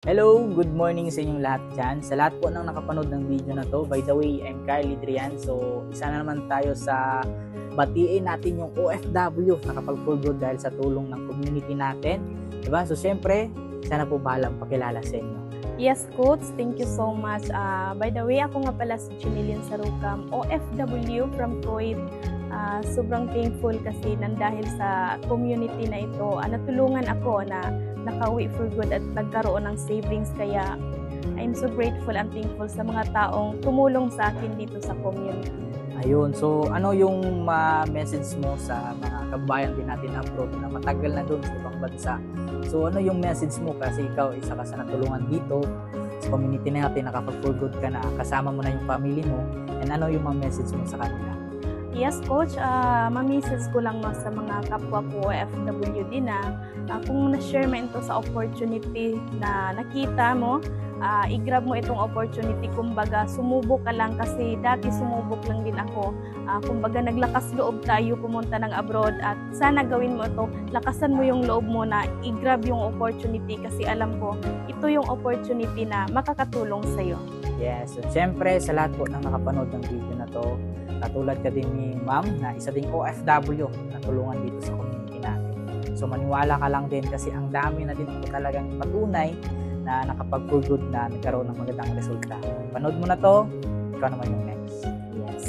Hello, good morning sa inyong lahat dyan. Sa lahat po ng nakapanood ng video na to, by the way, I'm Carly Drian. So, isa na naman tayo sa batiin natin yung OFW nakapag-for good dahil sa tulong ng community natin. Diba? So, syempre, sana po bahalang pakilala sa inyo. Yes, Coach. Thank you so much. By the way, ako nga pala si Chinilin Sarukam, OFW from Kuwait. Sobrang thankful kasi dahil sa community na ito, natulungan ako na nakauwi for good at nagkaroon ng savings. Kaya I'm so grateful and thankful sa mga taong tumulong sa akin dito sa community. Ayun, so ano yung message mo sa mga kababayan din natin abroad na matagal na doon sa ibang bansa? So ano yung message mo kasi ikaw isa ka sa natulungan dito sa community natin, nakapag-for good ka na, kasama mo na yung family mo, and ano yung mga message mo sa kanila? Yes, Coach. Ma-message ko lang sa mga kapwa ko OFW din kung na-share mo ito sa opportunity na nakita mo, i-grab mo itong opportunity. Kumbaga, sumubok ka lang kasi dati sumubok lang din ako. Kumbaga, naglakas loob tayo pumunta ng abroad at sana gawin mo ito. Lakasan mo yung loob mo na i-grab yung opportunity kasi alam ko, ito yung opportunity na makakatulong sa'yo. Yes, so syempre sa lahat po ng nakapanood ng video na to, katulad ka din ni Ma'am na isa ding OFW na tulungan dito sa community natin. So maniwala ka lang din kasi ang dami na din po talagang patunay na nakapag-for good na nagkaroon ng magandang resulta. Panood mo na to, ikaw naman yung next. Yes.